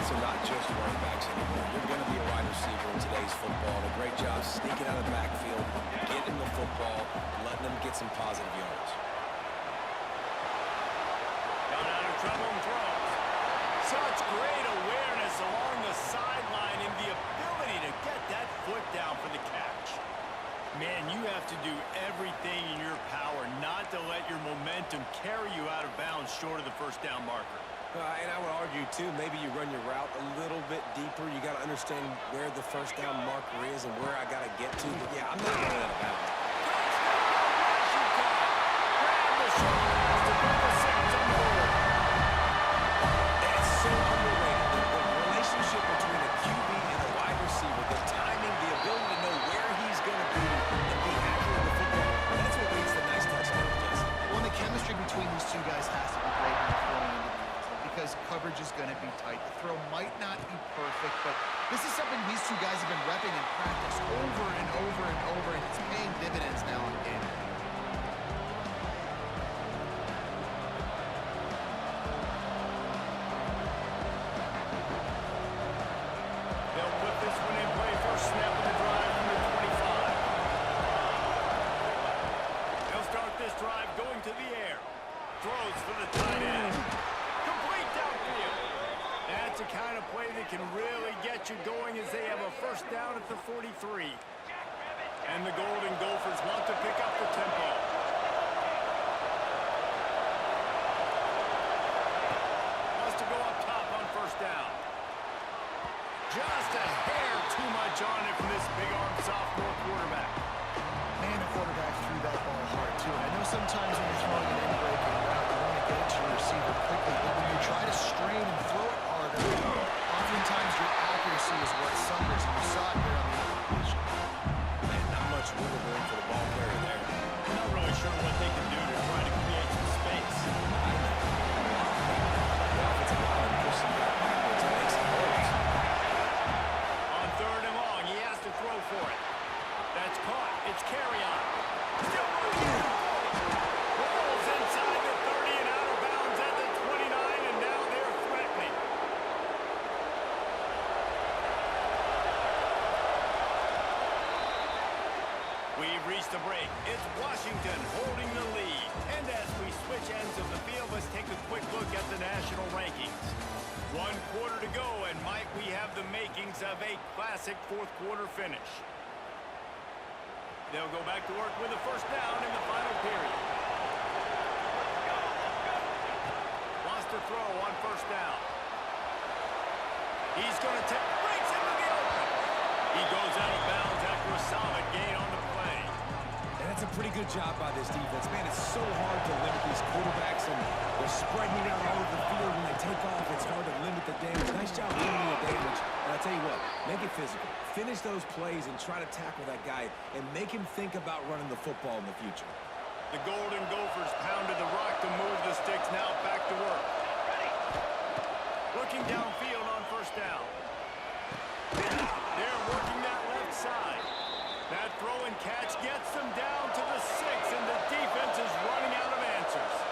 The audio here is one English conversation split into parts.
guys are not just running backs anymore. You're going to be a wide receiver in today's football. A great job sneaking out of the backfield, getting the football, letting them get some positive yards. Got out of trouble and throws. Such great awareness along the sideline and the ability to get that foot down for the catch. Man, you have to do everything in your power not to let your momentum carry you out of bounds short of the first down marker. And I would argue, too, maybe you run your route a little bit deeper. You got to understand where the first down marker is and where I got to get to. But, yeah, I'm not running out of bounds. Grab the short pass to put the Saints on the board. It's so underrated. The relationship between a QB and a wide receiver, the timing, the ability to know where he's going to be and be accurate with the football, that's what leads to nice touchdowns, Jesse. Well, the chemistry between these two guys has to be great when they're throwing into the end zone because coverage is going to be tight. The throw might not be perfect, but this is something these two guys have been repping in practice over and over and over, and it's paying dividends now in game. They'll put this one in play first snap of the drive from the 25. They'll start this drive going to the air. Throws for the tight end. Complete downfield. That's the kind of play that can really get you going as they have a first down at the 43. And the Golden Gophers want to pick up the tempo. Wants to go up top on first down. Just a hair too much on it from this big-armed sophomore quarterback. Man, the quarterback threw that ball hard, too. And I know sometimes when you're throwing an in-breaking route, you want to get it to your receiver quickly, but when you try to strain and throw it harder, oftentimes your accuracy is what suffers, and you saw it there on the completion. Man, not much wiggle room for the ball carrier there. I'm not really sure what they can do to try to create some space. The offensive line pushing back backwards and makes some holes. On third and long, he has to throw for it. That's caught. It's carry on. Still moving. Rolls inside the 30 and out of bounds at the 29, and now they're threatening. We've reached the break. It's Washington holding the lead. And as we switch ends of the field, let's take a quick look at the national rankings. 1 quarter to go, and Mike, we have the makings of a classic fourth quarter finish. They'll go back to work with a first down in the final period. Wants to throw on first down. He's going to take, breaks into the open. He goes out of bounds after a solid gain on the play. And that's a pretty good job by this defense. Man, it's so hard to limit these quarterbacks, and they're spreading it out all over the field. When they take off, it's hard to limit the damage. Nice job limiting the damage. And I'll tell you what, make it physical. Finish those plays and try to tackle that guy and make him think about running the football in the future. The Golden Gophers pounded the rock to move the sticks. Now back to work. Looking downfield on first down. They're working that left side. That throw and catch gets them down to the 6, and the defense is running out of answers.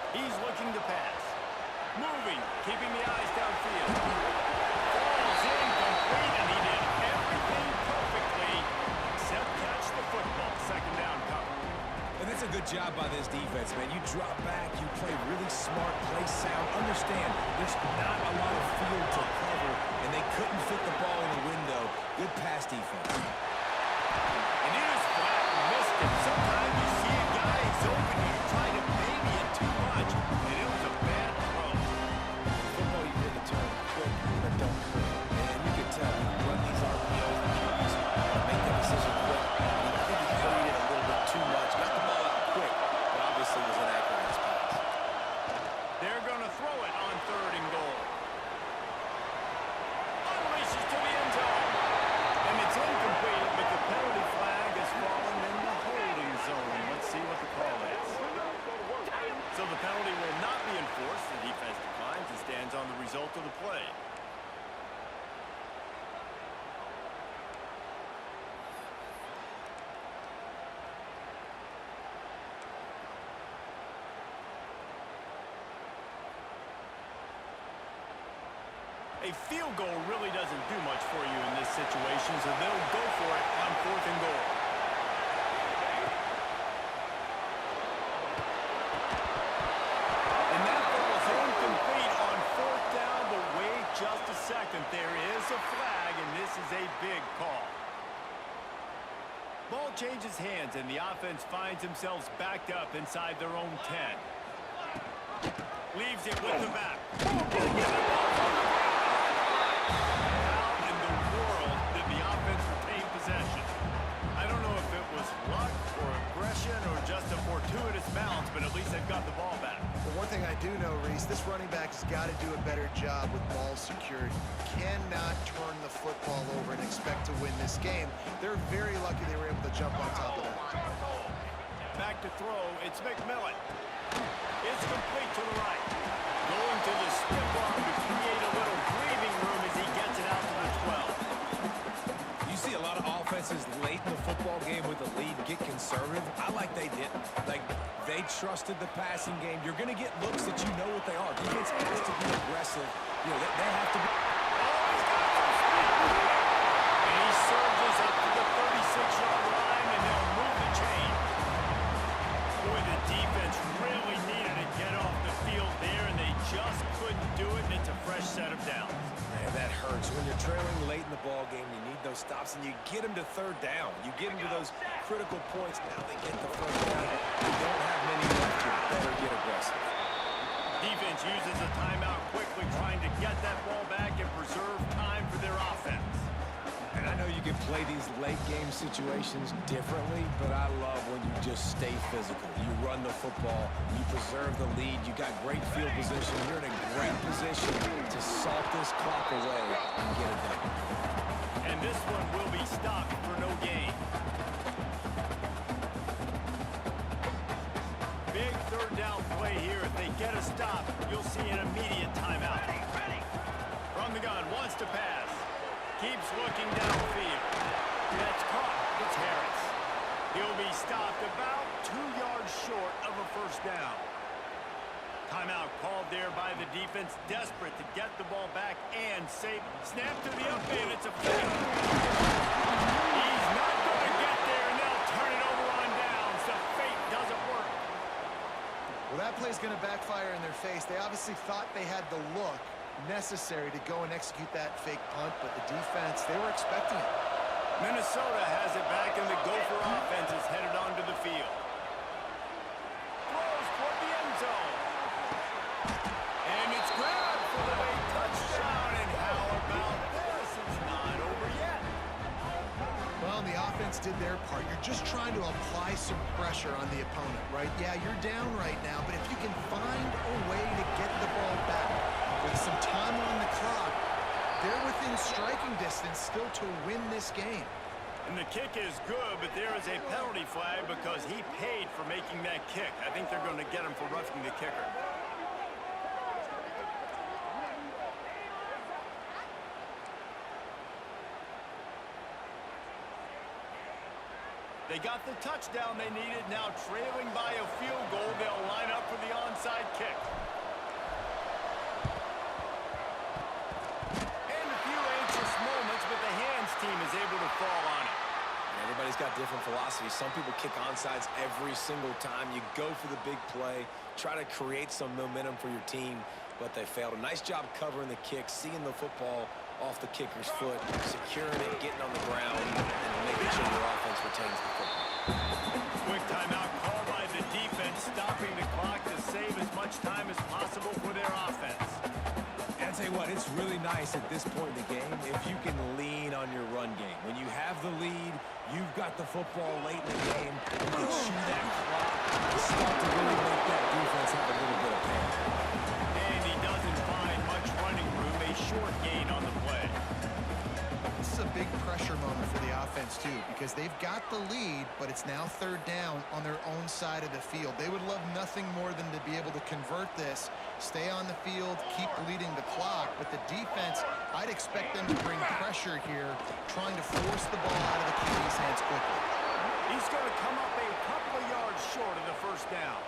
He's looking to pass. Moving, keeping the eyes downfield. Falls incomplete, and he did everything perfectly except catch the football. Second down cover. And that's a good job by this defense, man. You drop back, you play really smart, play sound. Understand, there's not a lot of field to cover, and they couldn't fit the ball in the window. Good pass defense. And it is flat and missed it. Sometimes you see a guy is open and you try to baby it too much, and it was a bad throw. Football, you really turn quick, but don't quit. And you can tell when you run these RPOs and QBs, make that decision quick. I think he hurried it a little bit too much. Got the ball out quick, but obviously was inaccurate in his pass. They're going to throw it on third and goal. Unleashes to the end zone. And it's incomplete, but the penalty flag is a field goal really doesn't do much for you in this situation, so they'll go for it on 4th and goal. And that ball is incomplete on 4th down, but wait just a second. There is a flag, and this is a big call. Ball changes hands, and the offense finds themselves backed up inside their own 10. Leaves it with the back. How in the world did the offense retain possession? I don't know if it was luck or aggression or just a fortuitous bounce, but at least they've got the ball back. But one thing I do know, Reese, this running back has got to do a better job with ball security. Cannot turn the football over and expect to win this game. They're very lucky they were able to jump on top of that. Back to throw, it's McMillan. It's complete to the right. Going to the stiff arm to create a little breathing room as he gets it out to the 12. You see a lot of offenses late in the football game with the lead get conservative. I like they didn't. Like, they trusted the passing game. You're going to get looks that you know what they are. Defense has to be aggressive. You know, they have to be. And he surges up to the 36-yard line, and they'll move the chain. Boy, the defense really needed to get off the field there, and they just couldn't do it, and it's a fresh set of downs. Man, that hurts. When you're trailing late in the ball game, you need those stops, and you get them to 3rd down. You get them to those critical points. Now they get the 1st down. You don't have many left. You better get aggressive. Defense uses a timeout quickly, trying to get that ball back and preserve time for their offense. And I know you can play these late-game situations differently, but I love when you just stay physical. You run the football, you preserve the lead, you got great field position, you're in a great position to salt this clock away and get it done. And this one will be stopped for no gain. Big 3rd down play here. If they get a stop, you'll see an immediate timeout. From the gun, wants to pass. Keeps looking downfield. That's caught. It's Harris. He'll be stopped about 2 yards short of a 1st down. Timeout called there by the defense, desperate to get the ball back and save. Snap to the up end. It's a fake. He's not going to get there, and they'll turn it over on downs. The fake doesn't work. Well, that play's going to backfire in their face. They obviously thought they had the look necessary to go and execute that fake punt, but the defense, they were expecting it. Minnesota has it back, and the Gopher offense is headed onto the field. Throws toward the end zone. And it's grabbed for the late touchdown, and how about this? It's not over yet. Well, the offense did their part. You're just trying to apply some pressure on the opponent, right? Yeah, you're down right now, but if you can find a way to get the ball back with some time on the clock, they're within striking distance still to win this game. And the kick is good, but there is a penalty flag because he paid for making that kick. I think they're going to get him for roughing the kicker. They got the touchdown they needed. Now trailing by a field goal, they'll line up for the onside kick. And a few anxious moments, but the hands team is able to fall on it. Everybody's got different philosophies. Some people kick onside every single time. You go for the big play, try to create some momentum for your team, but they failed. A nice job covering the kick, seeing the football off the kicker's foot, securing it, getting on the ground, and making sure your offense retains the football. Quick timeout called by the defense, stopping the clock to save as much time as possible for their offense. And I'll tell you what, it's really nice at this point in the game if you can lean on your run game. When you have the lead, you've got the football late in the game, and you chew that clock, you start to really make that defense have a little bit of pain. And he doesn't find much running room, a short gain on the play. This is a big pressure moment for the offense, too, because they've got the lead, but it's now 3rd down on their own side of the field. They would love nothing more than to be able to convert this, stay on the field, keep leading the clock. But the defense, I'd expect them to bring pressure here, trying to force the ball out of the QB's hands quickly. He's going to come up a couple of yards short of the 1st down.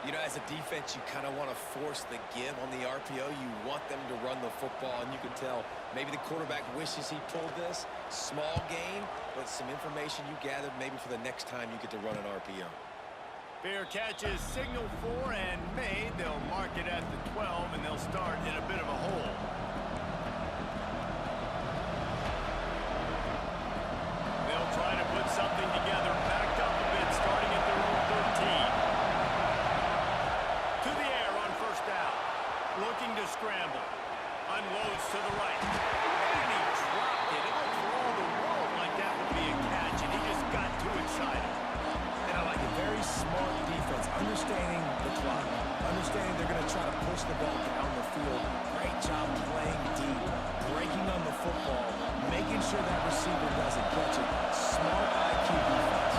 You know, as a defense, you kind of want to force the give on the RPO. You want them to run the football, and you can tell maybe the quarterback wishes he pulled this. Small gain, but some information you gathered maybe for the next time you get to run an RPO. Fair catch is signaled for and made. They'll mark it at the 12, and they'll start in a bit of a hole. They'll try to put something together, backed up a bit, starting at their own 13. To the air on first down. Looking to scramble. Unloads to the right. And he dropped it. It looked for all the world like that would be a catch, and he just got too excited. And I like a very smart defense, understanding the clock, understanding they're going to try to push the ball down the field. Great job playing deep, breaking on the football, making sure that receiver doesn't catch it. Smart IQ defense.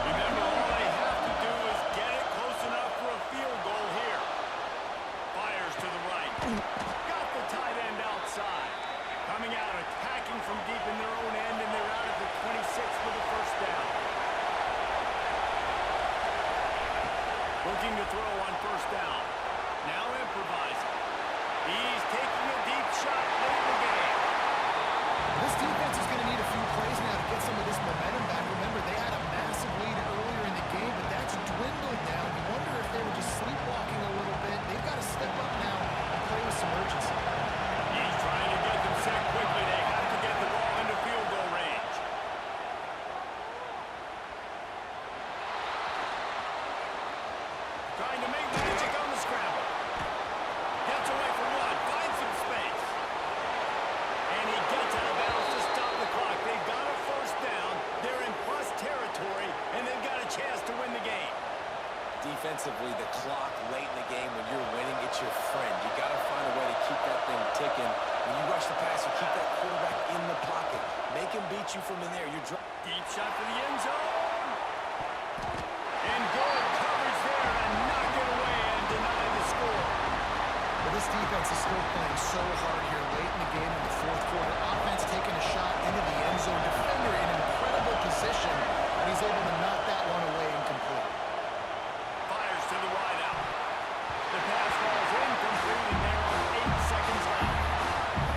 Remember, all they have to do is get it close enough for a field goal here. Fires to the right. Got the tight end outside. Coming out, attacking from deep in their own end, and they're out at the 26 for the first down. Looking to throw on first down. Now improvising. He's taking a deep shot late in the game. This defense is going to need a few plays now to get some of this momentum back. Remember, they had a massive lead earlier in the game, but that's dwindled now. You wonder if they were just sleepwalking a little bit. They've got to step up now and play with some urgency. He's trying to get them set quickly. They have to get the ball into field goal range. Trying to make magic on the scramble. Gets away from one. Finds some space. And he gets out of bounds to stop the clock. They've got a first down. They're in plus territory, and they've got a chance to win the game. Defensively, the clock late in the game, when you're winning, it's your friend. You got to find a way to keep that thing ticking. When you rush the pass, you keep that quarterback in the pocket. Make him beat you from in there. Deep shot for the end zone. And good coverage there and knock it away and deny the score. But this defense is still playing so hard here late in the game in the fourth quarter. Offense taking a shot into the end zone. Defender in an incredible position, and he's able to knock that one away incomplete. Fires to the wide out. The pass falls incomplete, and there are 8 seconds left.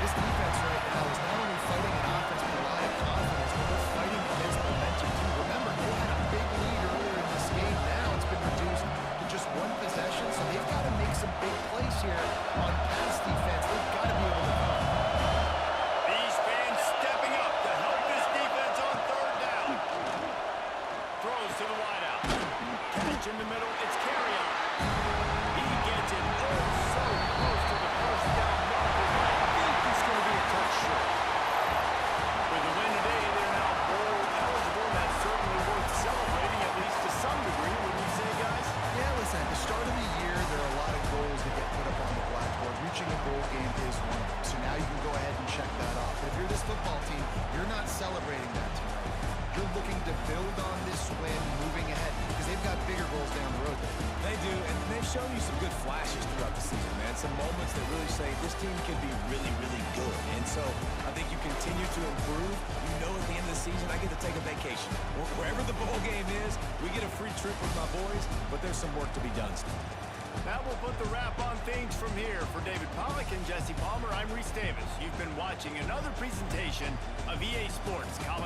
This defense right now is not only fighting an offense with a lot of confidence, but they're fighting against momentum too. Remember, they had a big lead earlier in this game. Now it's been reduced to just one possession, so they've got to make some big plays here on pass defense. They've got to be able to come. These fans stepping up to help this defense on third down. Throws to the wide out. Catch in the middle. It's Carrion. He gets it oh so close to the first down marker. I think he's going to be a touch short. With the win today, they're now bowl eligible. That's certainly worth celebrating, at least to some degree, wouldn't you say, guys? Yeah, listen, at the start of the year, there are a lot of goals that get put up on the blackboard. Reaching a bowl game is one of them. So now you can go ahead and check that off. But if you're this football team, you're not celebrating that tonight. You're looking to build on this win moving ahead because they've got bigger goals down the road there. They do, and they've shown you some good flashes throughout the season, man. Some moments that really say this team can be really, really good. And so I think you continue to improve. You know at the end of the season, I get to take a vacation. Wherever the bowl game is, we get a free trip with my boys, but there's some work to be done still. That will put the wrap on things from here. For David Pollack and Jesse Palmer, I'm Reese Davis. You've been watching another presentation of EA Sports College